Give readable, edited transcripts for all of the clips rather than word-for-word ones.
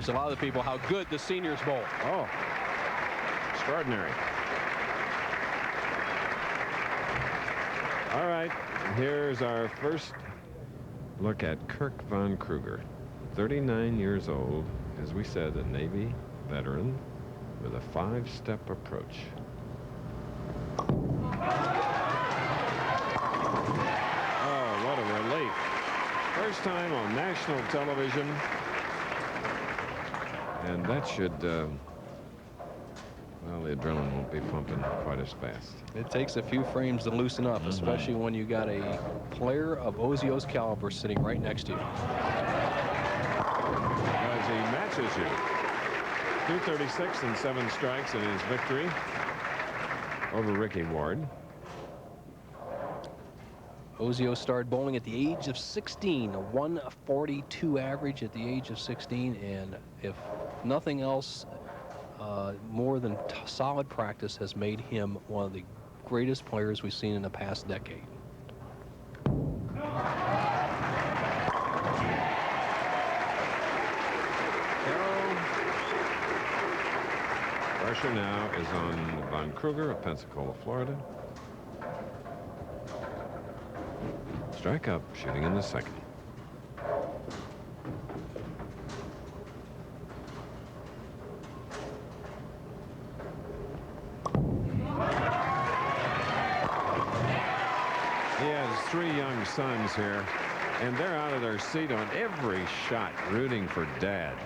A lot of the people how good the seniors bowl. Oh, extraordinary. All right, here's our first look at Kirk Von Krueger, 39 years old, as we said, a Navy veteran with a 5-step approach. Oh, what a relief. First time on national television. And that should, well, the adrenaline won't be pumping quite as fast. It takes a few frames to loosen up, especially when you got a player of Ozio's caliber sitting right next to you. Because he matches you. 236 and 7 strikes in his victory over Ricky Ward. Ozio started bowling at the age of 16, a 142 average at the age of 16, and if nothing else, more than solid practice has made him one of the greatest players we've seen in the past decade. Pressure now is on Von Krueger of Pensacola, Florida. Strike up, shooting in the second. He has 3 young sons here, and they're out of their seat on every shot, rooting for Dad.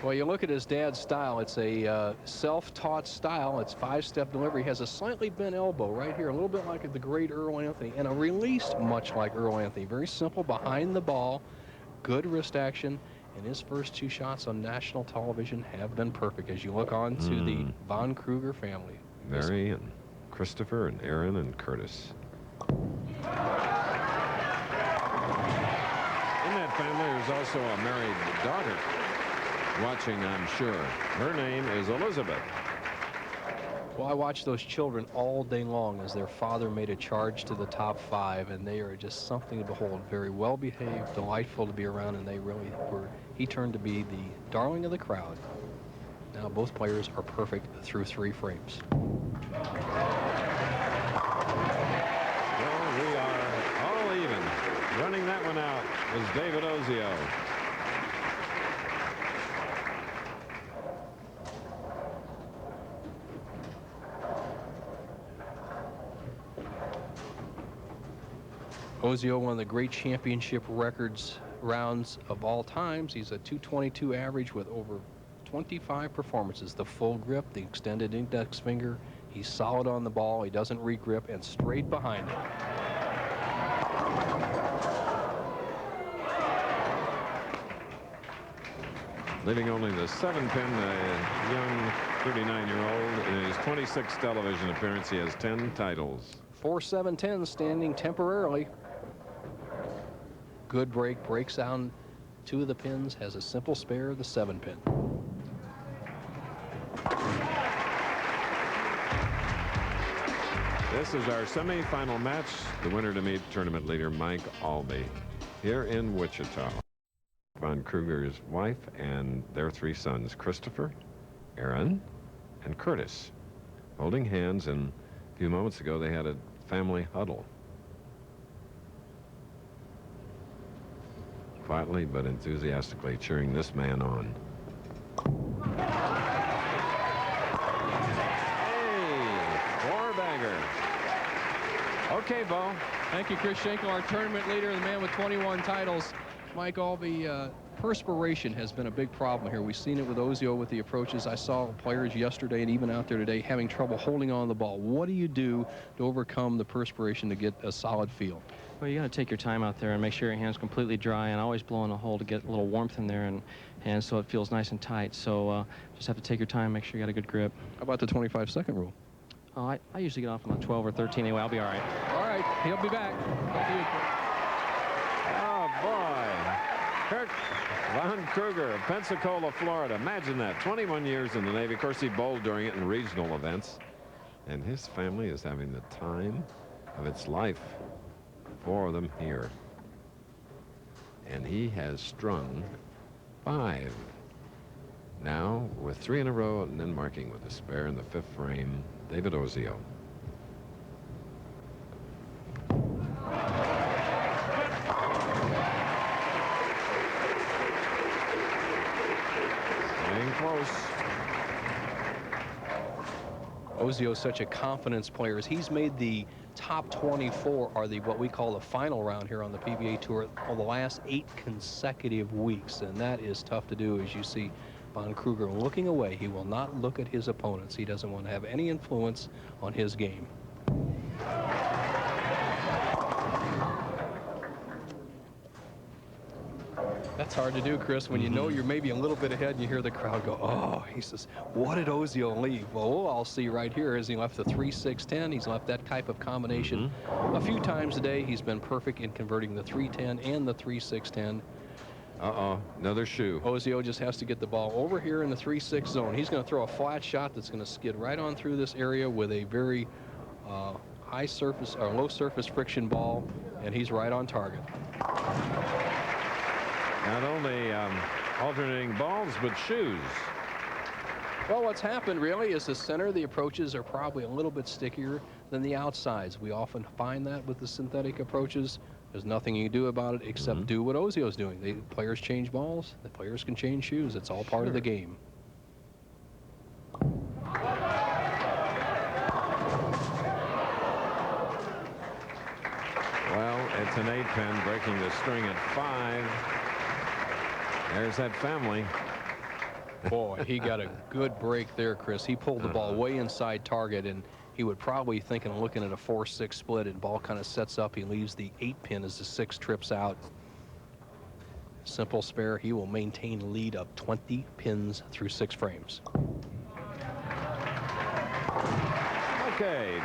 Well, you look at his dad's style. It's a self-taught style. It's 5-step delivery. He has a slightly bent elbow right here, a little bit like the great Earl Anthony, and a release much like Earl Anthony. Very simple, behind the ball, good wrist action, and his first 2 shots on national television have been perfect as you look on to the Von Krueger family. Mary and Christopher and Aaron and Curtis. In that family, there's also a married daughter watching, I'm sure. Her name is Elizabeth. Well, I watched those children all day long as their father made a charge to the top 5, and they are just something to behold. Very well behaved, delightful to be around, and they really were. He turned to be the darling of the crowd. Now both players are perfect through 3 frames. Well, we are all even. Running that one out was David Ozio. Ozio, one of the great championship rounds of all times. He's a 222 average with over 25 performances. The full grip, the extended index finger. He's solid on the ball. He doesn't re-grip, and straight behind it. Leaving only the 7-pin, the young 39-year-old. In his 26th television appearance, he has 10 titles. 4-7-10 standing temporarily. Good break, breaks down 2 of the pins, has a simple spare, the 7-pin. This is our semi-final match. The winner to meet tournament leader Mike Albee here in Wichita. Von Krueger's wife and their 3 sons, Christopher, Aaron, and Curtis, holding hands, and a few moments ago they had a family huddle. Quietly but enthusiastically cheering this man on. Hey, 4-bagger. Okay, Bo. Thank you, Chris Schenkel, our tournament leader, the man with 21 titles. Mike Albee, perspiration has been a big problem here. We've seen it with Ozio with the approaches. I saw players yesterday and even out there today having trouble holding on the ball. What do you do to overcome the perspiration to get a solid feel? Well, you got to take your time out there and make sure your hand's completely dry, and always blow in a hole to get a little warmth in there and so it feels nice and tight. So just have to take your time, make sure you got a good grip. How about the 25-second rule? Oh, I usually get off on 12 or 13 anyway. I'll be all right. All right, he'll be back. Oh, boy. Kirk Von Krueger of Pensacola, Florida. Imagine that. 21 years in the Navy. Of course, he bowled during it in regional events. And his family is having the time of its life for them here. And he has strung 5 Now, with 3 in a row and then marking with a spare in the 5th frame, David Ozio. Staying close. Ozio is such a confidence player. As he's made the top 24, or what we call the final round here on the PBA Tour, for the last 8 consecutive weeks, and that is tough to do. As you see Von Krueger looking away, he will not look at his opponents. He doesn't want to have any influence on his game. That's hard to do, Chris, when you know you're maybe a little bit ahead and you hear the crowd go, oh, he says, what did Ozio leave? Well, we'll all see right here as he left the 3-6-10. He's left that type of combination a few times a day. He's been perfect in converting the 3-10 and the 3-6-10. Another shoe. Ozio just has to get the ball over here in the 3-6 zone. He's going to throw a flat shot that's going to skid right on through this area with a very high surface or low surface friction ball, and he's right on target. Not only alternating balls, but shoes. Well, what's happened really is the center of the approaches are probably a little bit stickier than the outsides. We often find that with the synthetic approaches. There's nothing you can do about it except do what Ozio's doing. The players change balls. The players can change shoes. It's all part of the game. Well, it's an 8-pin breaking the string at 5. There's that family. Boy, he got a good break there, Chris. He pulled the ball way inside target, and he would probably thinking of looking at a 4-6 split, and ball kind of sets up. He leaves the 8-pin as the 6 trips out. Simple spare. He will maintain a lead of 20 pins through 6 frames. Okay.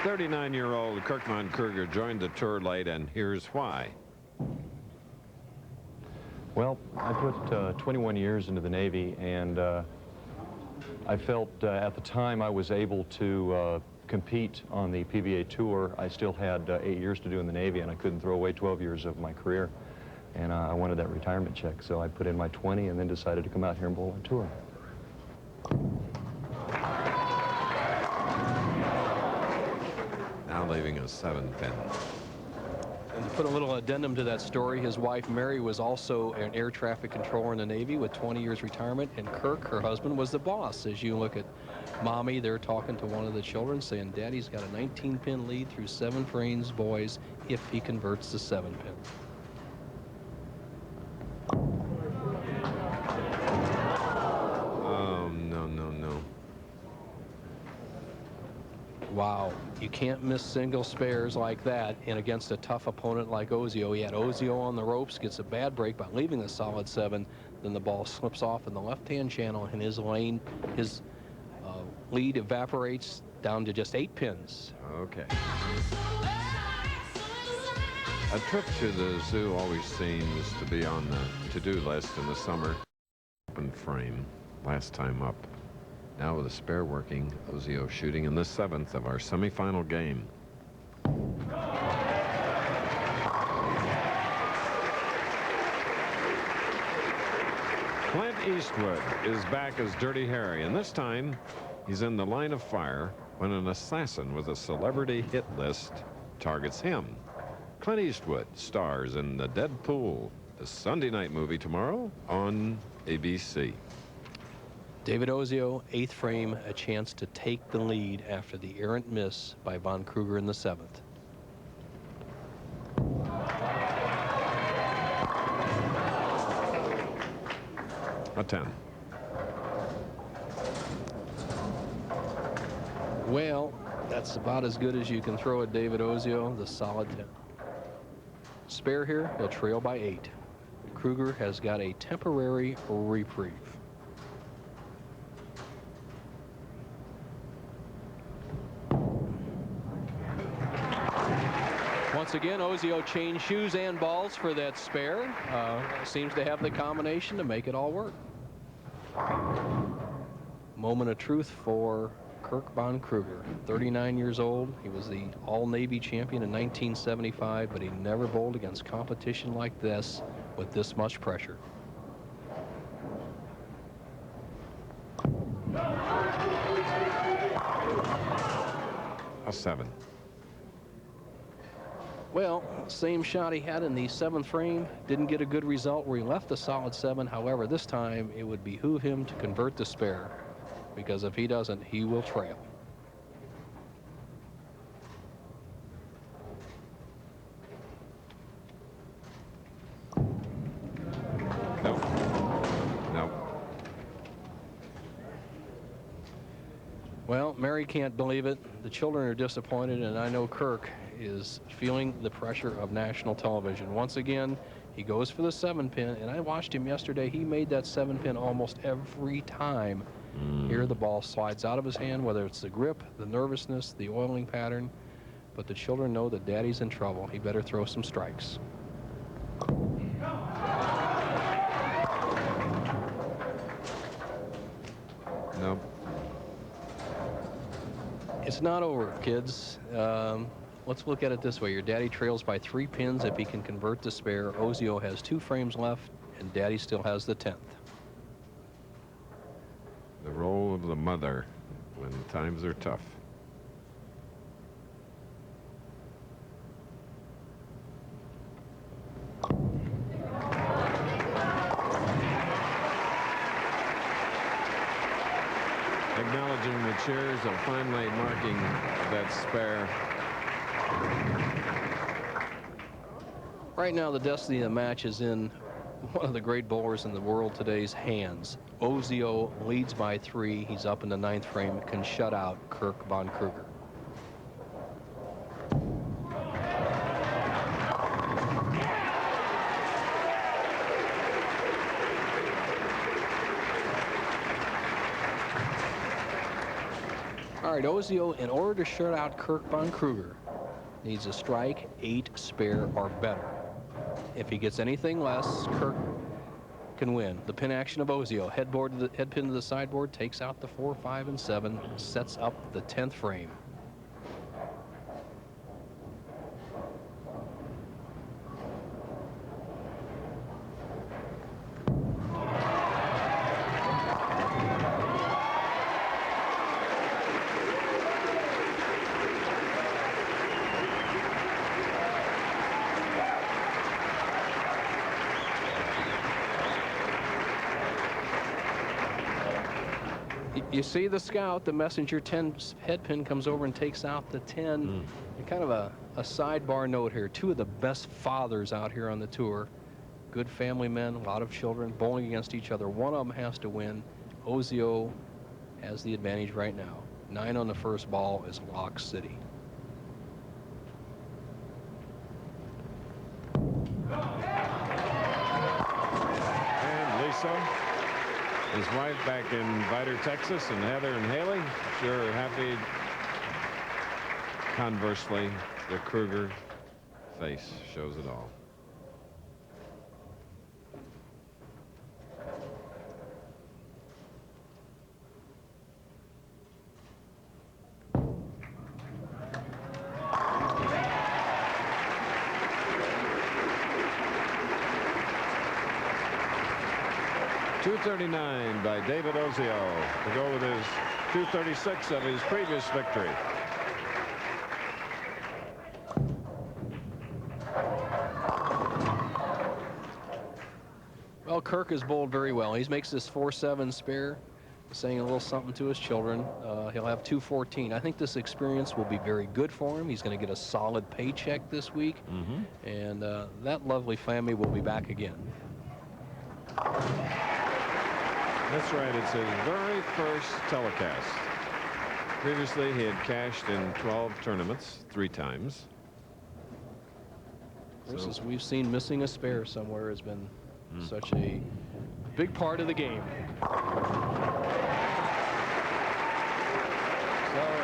39-year-old Kirk Von Krueger joined the tour late, and here's why. Well, I put 21 years into the Navy, and I felt at the time I was able to compete on the PBA Tour. I still had 8 years to do in the Navy, and I couldn't throw away 12 years of my career. And I wanted that retirement check, so I put in my 20 and then decided to come out here and bowl on tour. Now leaving a 7-pin. And to put a little addendum to that story, his wife Mary was also an air traffic controller in the Navy with 20 years retirement, and Kirk, her husband, was the boss. As you look at Mommy, they're talking to one of the children saying, Daddy's got a 19-pin lead through 7 frames, boys, if he converts the 7-pin. Wow, you can't miss single spares like that, and against a tough opponent like Ozio. He had Ozio on the ropes, gets a bad break by leaving a solid 7, then the ball slips off in the left-hand channel in his lane. His lead evaporates down to just 8 pins. Okay. A trip to the zoo always seems to be on the to-do list in the summer. Open frame, last time up. Now with a spare working, Ozio shooting in the 7th of our semifinal game. Clint Eastwood is back as Dirty Harry, and this time he's in the line of fire when an assassin with a celebrity hit list targets him. Clint Eastwood stars in The Dead Pool, the Sunday night movie tomorrow on ABC. David Ozio, 8th frame, a chance to take the lead after the errant miss by Von Krueger in the 7th. A 10. Well, that's about as good as you can throw at David Ozio, the solid 10. Spare here, he'll trail by 8. Krueger has got a temporary reprieve. Once again, Ozio changed shoes and balls for that spare. Seems to have the combination to make it all work. Moment of truth for Kirk Von Krueger, 39 years old. He was the All-Navy champion in 1975, but he never bowled against competition like this with this much pressure. a 7. Well, same shot he had in the 7th frame. Didn't get a good result where he left a solid 7. However, this time it would behoove him to convert the spare, because if he doesn't, he will trail. Nope. Nope. Well, Mary can't believe it. The children are disappointed, and I know Kirk is feeling the pressure of national television. Once again, he goes for the 7-pin, and I watched him yesterday. He made that 7-pin almost every time. Here the ball slides out of his hand, whether it's the grip, the nervousness, the oiling pattern. But the children know that Daddy's in trouble. He better throw some strikes. Nope. It's not over, kids. Let's look at it this way. Your daddy trails by 3 pins if he can convert the spare. Ozio has 2 frames left, and Daddy still has the 10th. The role of the mother when times are tough. Acknowledging the cheers of finally marking that spare. Right now, the destiny of the match is in one of the great bowlers in the world today's hands. Ozio leads by 3. He's up in the 9th frame, can shut out Kirk Von Krueger. All right, Ozio, in order to shut out Kirk Von Krueger, needs a strike, 8, spare, or better. If he gets anything less, Kirk can win. The pin action of Ozio, head pin to the sideboard, takes out the 4, 5, and 7, sets up the 10th frame. You see the scout, the messenger 10 head pin comes over and takes out the 10. And kind of a sidebar note here. 2 of the best fathers out here on the tour. Good family men, a lot of children bowling against each other. One of them has to win. Ozio has the advantage right now. 9 on the first ball is Lock City. And Lisa, his wife back in Vidor, Texas, and Heather and Haley, sure happy. Conversely, the Krueger face shows it all. .239 by David Ozio to go with his .236 of his previous victory. Well, Kirk has bowled very well. He makes this 4-7 spare, saying a little something to his children. He'll have 214. I think this experience will be very good for him. He's going to get a solid paycheck this week, and that lovely family will be back again. That's right. It's his very first telecast. Previously, he had cashed in 12 tournaments 3 times. This is, we've seen missing a spare somewhere has been such a big part of the game. So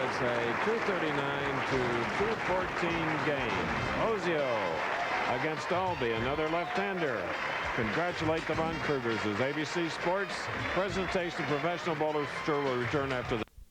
it's a 239 to 214 game. Ozio against Albee, another left-hander. Congratulate the Von Kruegers as ABC Sports presentation of Professional Bowlers Tour will return after the